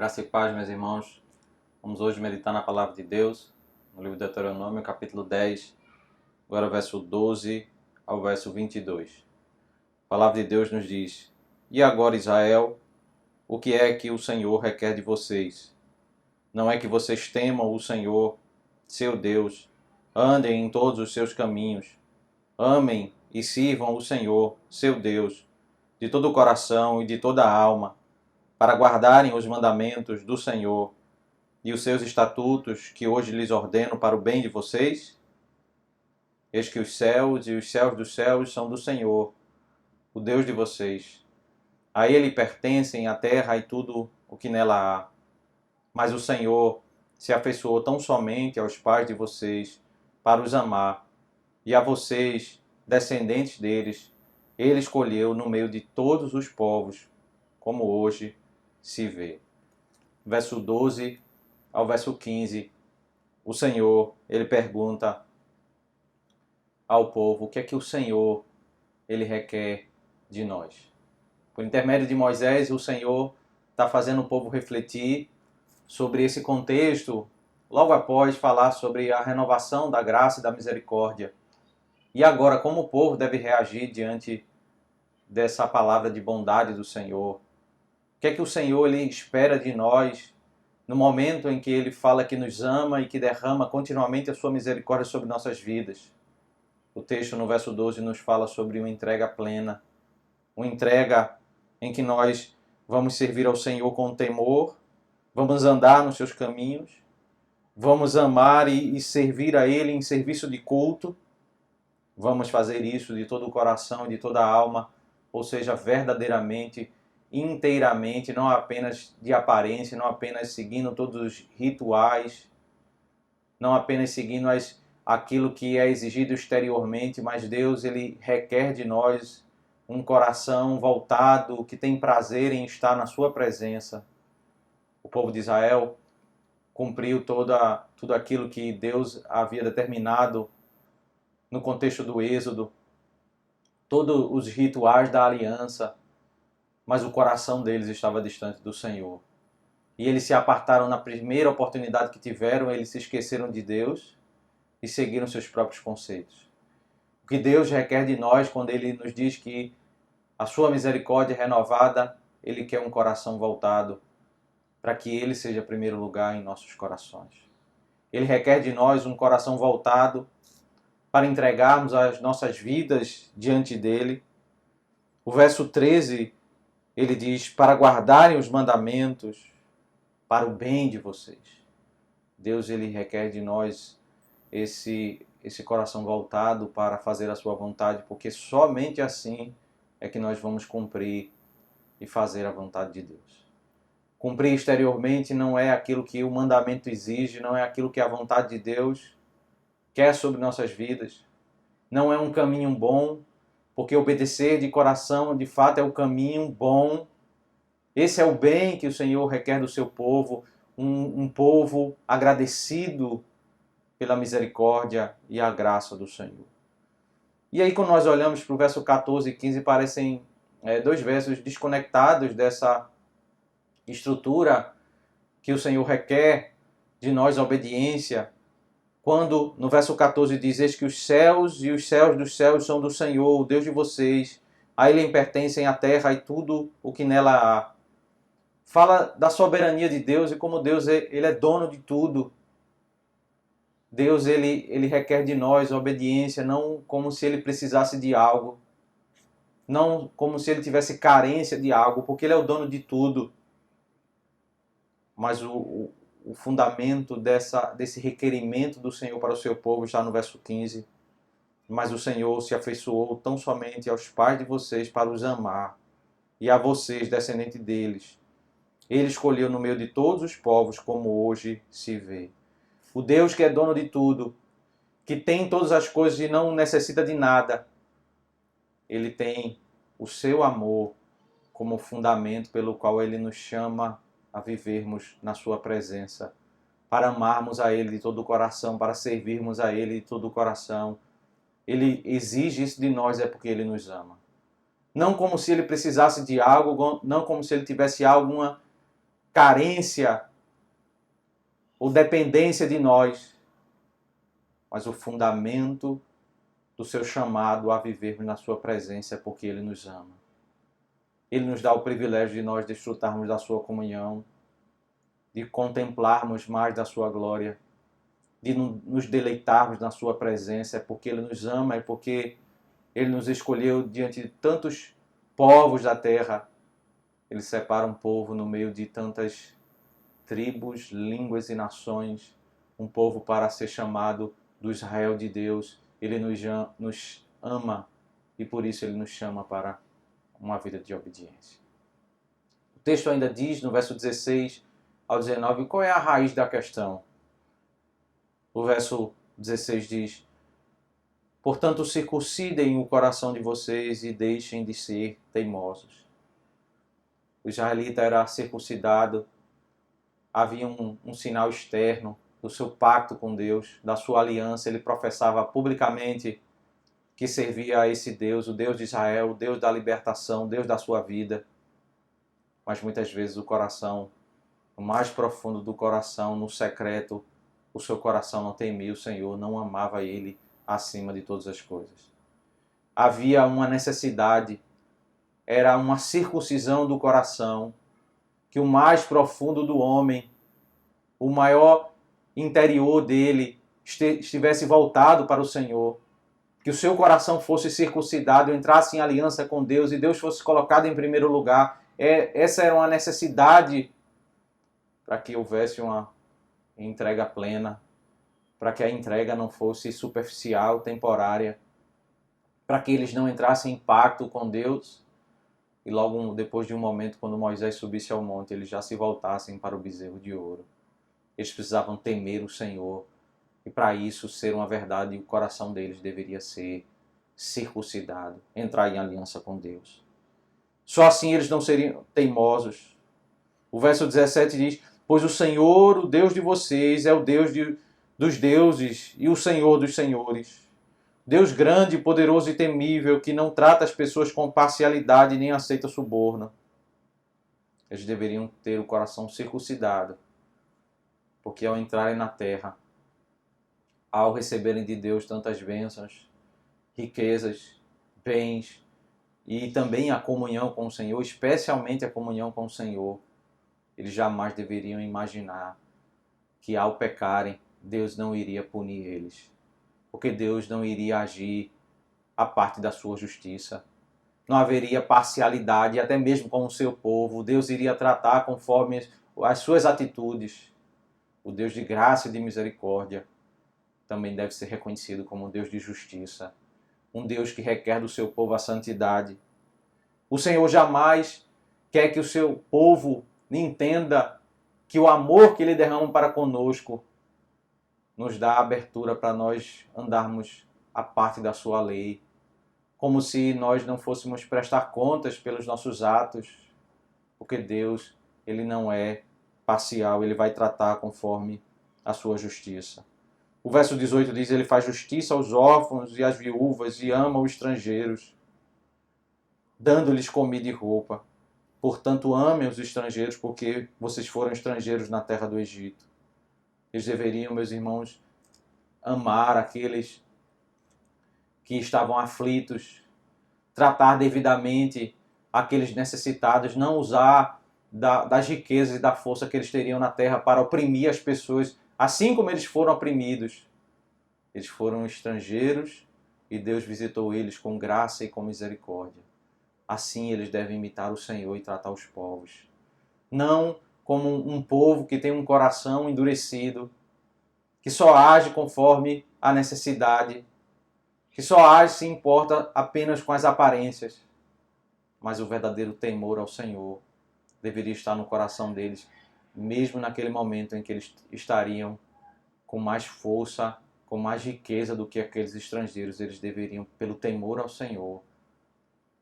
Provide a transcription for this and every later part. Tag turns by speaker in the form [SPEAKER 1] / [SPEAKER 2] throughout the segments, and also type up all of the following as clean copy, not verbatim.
[SPEAKER 1] Graça e paz, meus irmãos. Vamos hoje meditar na palavra de Deus, no livro de Deuteronômio, capítulo 10, agora verso 12 ao verso 22. A palavra de Deus nos diz: E agora, Israel, o que é que o Senhor requer de vocês? Não é que vocês temam o Senhor, seu Deus, andem em todos os seus caminhos, amem e sirvam o Senhor, seu Deus, de todo o coração e de toda a alma, para guardarem os mandamentos do Senhor e os seus estatutos que hoje lhes ordeno para o bem de vocês? Eis que os céus e os céus dos céus são do Senhor, o Deus de vocês. A Ele pertencem a terra e tudo o que nela há. Mas o Senhor se afeiçoou tão somente aos pais de vocês para os amar, e a vocês, descendentes deles, Ele escolheu no meio de todos os povos, como hoje se vê. Verso 12 ao verso 15, o Senhor, Ele pergunta ao povo o que é que o Senhor, Ele requer de nós. Por intermédio de Moisés, o Senhor está fazendo o povo refletir sobre esse contexto, logo após falar sobre a renovação da graça e da misericórdia. E agora, como o povo deve reagir diante dessa palavra de bondade do Senhor? O que é que o Senhor Ele espera de nós no momento em que Ele fala que nos ama e que derrama continuamente a sua misericórdia sobre nossas vidas? O texto no verso 12 nos fala sobre uma entrega plena, uma entrega em que nós vamos servir ao Senhor com temor, vamos andar nos seus caminhos, vamos amar e servir a Ele em serviço de culto, vamos fazer isso de todo o coração e de toda a alma, ou seja, verdadeiramente, inteiramente, não apenas de aparência, não apenas seguindo todos os rituais, não apenas seguindo aquilo que é exigido exteriormente, mas Deus Ele requer de nós um coração voltado, que tem prazer em estar na sua presença. O povo de Israel cumpriu tudo aquilo que Deus havia determinado no contexto do Êxodo, todos os rituais da aliança, mas o coração deles estava distante do Senhor. E eles se apartaram na primeira oportunidade que tiveram, eles se esqueceram de Deus e seguiram seus próprios conceitos. O que Deus requer de nós quando Ele nos diz que a sua misericórdia é renovada, Ele quer um coração voltado para que Ele seja primeiro lugar em nossos corações. Ele requer de nós um coração voltado para entregarmos as nossas vidas diante dEle. O verso 13, ele diz, para guardarem os mandamentos para o bem de vocês. Deus, Ele requer de nós esse coração voltado para fazer a sua vontade, porque somente assim é que nós vamos cumprir e fazer a vontade de Deus. Cumprir exteriormente não é aquilo que o mandamento exige, não é aquilo que a vontade de Deus quer sobre nossas vidas. Não é um caminho bom, porque obedecer de coração, de fato, é o caminho bom. Esse é o bem que o Senhor requer do seu povo, um povo agradecido pela misericórdia e a graça do Senhor. E aí, quando nós olhamos para o verso 14 e 15, parecem dois versos desconectados dessa estrutura que o Senhor requer de nós, a obediência. Quando no verso 14 diz: Eis que os céus e os céus dos céus são do Senhor, o Deus de vocês, a Ele pertencem a terra e tudo o que nela há. Fala da soberania de Deus e como Deus Ele é dono de tudo. Deus ele requer de nós obediência, não como se Ele precisasse de algo, não como se Ele tivesse carência de algo, porque Ele é o dono de tudo. Mas o fundamento desse requerimento do Senhor para o seu povo está no verso 15. Mas o Senhor se afeiçoou tão somente aos pais de vocês para os amar, e a vocês, descendentes deles. Ele escolheu no meio de todos os povos, como hoje se vê. O Deus que é dono de tudo, que tem todas as coisas e não necessita de nada, Ele tem o seu amor como fundamento pelo qual Ele nos chama a vivermos na sua presença, para amarmos a Ele de todo o coração, para servirmos a Ele de todo o coração. Ele exige isso de nós, é porque Ele nos ama. Não como se Ele precisasse de algo, não como se Ele tivesse alguma carência ou dependência de nós, mas o fundamento do seu chamado a vivermos na sua presença é porque Ele nos ama. Ele nos dá o privilégio de nós desfrutarmos da sua comunhão, de contemplarmos mais da sua glória, de nos deleitarmos na sua presença, é porque Ele nos ama, é porque Ele nos escolheu diante de tantos povos da terra. Ele separa um povo no meio de tantas tribos, línguas e nações, um povo para ser chamado do Israel de Deus. Ele nos ama e por isso Ele nos chama para uma vida de obediência. O texto ainda diz, no verso 16 ao 19, qual é a raiz da questão. O verso 16 diz: portanto, circuncidem o coração de vocês e deixem de ser teimosos. O israelita era circuncidado, havia um sinal externo do seu pacto com Deus, da sua aliança. Ele professava publicamente que servia a esse Deus, o Deus de Israel, o Deus da libertação, o Deus da sua vida. Mas muitas vezes o coração, no mais profundo do coração, no secreto, o seu coração não temia o Senhor, não amava Ele acima de todas as coisas. Havia uma necessidade, era uma circuncisão do coração, que o mais profundo do homem, o maior interior dele, estivesse voltado para o Senhor, que o seu coração fosse circuncidado, entrasse em aliança com Deus e Deus fosse colocado em primeiro lugar. Essa era uma necessidade para que houvesse uma entrega plena, para que a entrega não fosse superficial, temporária, para que eles não entrassem em pacto com Deus e logo depois de um momento, quando Moisés subisse ao monte, eles já se voltassem para o bezerro de ouro. Eles precisavam temer o Senhor e para isso ser uma verdade, o coração deles deveria ser circuncidado, entrar em aliança com Deus. Só assim eles não seriam teimosos. O verso 17 diz: pois o Senhor, o Deus de vocês, é o Deus dos deuses e o Senhor dos senhores. Deus grande, poderoso e temível, que não trata as pessoas com parcialidade nem aceita suborno. Eles deveriam ter o coração circuncidado, porque ao entrarem na terra, ao receberem de Deus tantas bênçãos, riquezas, bens e também a comunhão com o Senhor, especialmente a comunhão com o Senhor, eles jamais deveriam imaginar que ao pecarem, Deus não iria punir eles, porque Deus não iria agir a parte da sua justiça. Não haveria parcialidade, até mesmo com o seu povo. Deus iria tratar conforme as suas atitudes. O Deus de graça e de misericórdia também deve ser reconhecido como um Deus de justiça, um Deus que requer do seu povo a santidade. O Senhor jamais quer que o seu povo entenda que o amor que Ele derrama para conosco nos dá abertura para nós andarmos a parte da sua lei, como se nós não fôssemos prestar contas pelos nossos atos, porque Deus, Ele não é parcial, Ele vai tratar conforme a sua justiça. O verso 18 diz: Ele faz justiça aos órfãos e às viúvas e ama os estrangeiros, dando-lhes comida e roupa. Portanto, amem os estrangeiros, porque vocês foram estrangeiros na terra do Egito. Eles deveriam, meus irmãos, amar aqueles que estavam aflitos, tratar devidamente aqueles necessitados, não usar das riquezas e da força que eles teriam na terra para oprimir as pessoas, assim como eles foram oprimidos. Eles foram estrangeiros e Deus visitou eles com graça e com misericórdia. Assim eles devem imitar o Senhor e tratar os povos. Não como um povo que tem um coração endurecido, que só age conforme a necessidade, que só age se importa apenas com as aparências. Mas o verdadeiro temor ao Senhor deveria estar no coração deles, mesmo naquele momento em que eles estariam com mais força, com mais riqueza do que aqueles estrangeiros. Eles deveriam, pelo temor ao Senhor,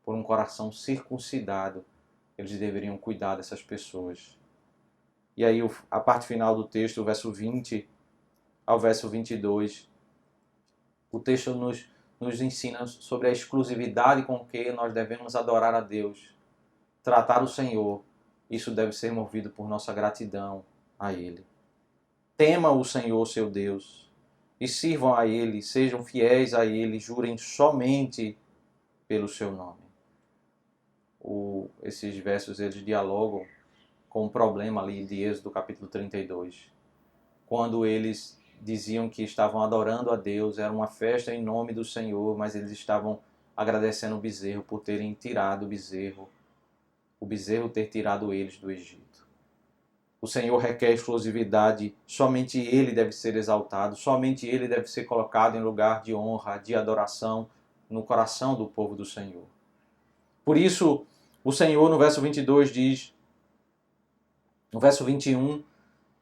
[SPEAKER 1] por um coração circuncidado, eles deveriam cuidar dessas pessoas. E aí a parte final do texto, o verso 20 ao verso 22, o texto nos ensina sobre a exclusividade com que nós devemos adorar a Deus, tratar o Senhor isso deve ser movido por nossa gratidão a Ele. Tema o Senhor, seu Deus, e sirvam a Ele, sejam fiéis a Ele, jurem somente pelo seu nome. Esses versos eles dialogam com o problema ali de Êxodo capítulo 32. Quando eles diziam que estavam adorando a Deus, era uma festa em nome do Senhor, mas eles estavam agradecendo o bezerro por terem tirado o bezerro ter tirado eles do Egito. O Senhor requer exclusividade, somente Ele deve ser exaltado, somente Ele deve ser colocado em lugar de honra, de adoração no coração do povo do Senhor. Por isso, o Senhor no verso 22 diz, no verso 21,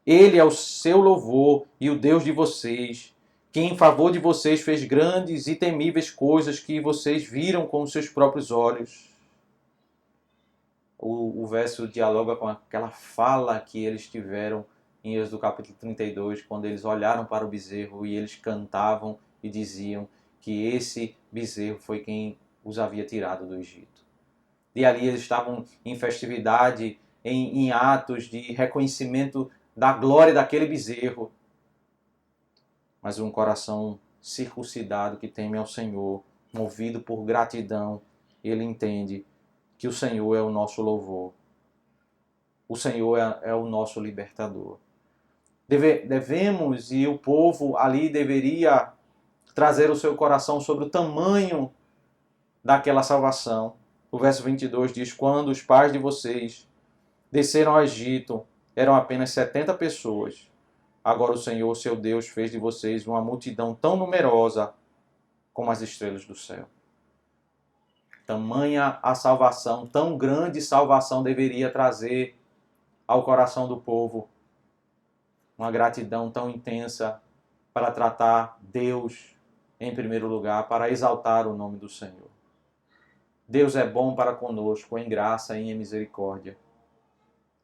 [SPEAKER 1] Ele é o seu louvor e o Deus de vocês, que em favor de vocês fez grandes e temíveis coisas que vocês viram com os seus próprios olhos. O verso dialoga com aquela fala que eles tiveram em Êxodo capítulo 32, quando eles olharam para o bezerro e eles cantavam e diziam que esse bezerro foi quem os havia tirado do Egito. E ali eles estavam em festividade, em atos de reconhecimento da glória daquele bezerro. Mas um coração circuncidado que teme ao Senhor, movido por gratidão, ele entende que o Senhor é o nosso louvor. O Senhor é o nosso libertador. Devemos, e o povo ali deveria trazer o seu coração sobre o tamanho daquela salvação. O verso 22 diz, quando os pais de vocês desceram ao Egito, eram apenas 70 pessoas. Agora o Senhor, seu Deus, fez de vocês uma multidão tão numerosa como as estrelas do céu. Tamanha a salvação, tão grande salvação deveria trazer ao coração do povo uma gratidão tão intensa para tratar Deus em primeiro lugar, para exaltar o nome do Senhor. Deus é bom para conosco, em graça e em misericórdia.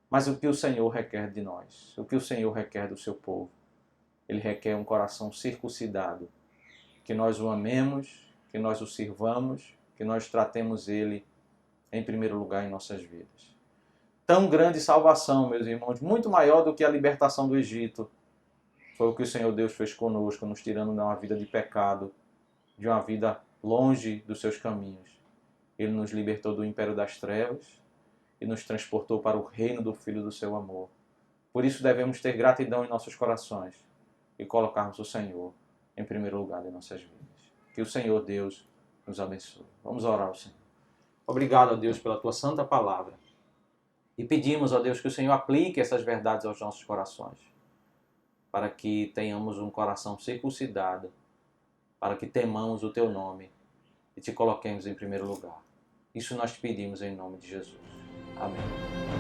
[SPEAKER 1] Mas o que o Senhor requer de nós? O que o Senhor requer do seu povo? Ele requer um coração circuncidado, que nós o amemos, que nós o sirvamos, que nós tratemos Ele em primeiro lugar em nossas vidas. Tão grande salvação, meus irmãos, muito maior do que a libertação do Egito, foi o que o Senhor Deus fez conosco, nos tirando de uma vida de pecado, de uma vida longe dos seus caminhos. Ele nos libertou do império das trevas e nos transportou para o reino do Filho do seu amor. Por isso devemos ter gratidão em nossos corações e colocarmos o Senhor em primeiro lugar em nossas vidas. Que o Senhor Deus nos abençoe. Vamos orar ao Senhor. Obrigado, ó Deus, pela tua santa palavra. E pedimos, ó Deus, que o Senhor aplique essas verdades aos nossos corações, para que tenhamos um coração circuncidado, para que temamos o teu nome e te coloquemos em primeiro lugar. Isso nós te pedimos em nome de Jesus. Amém.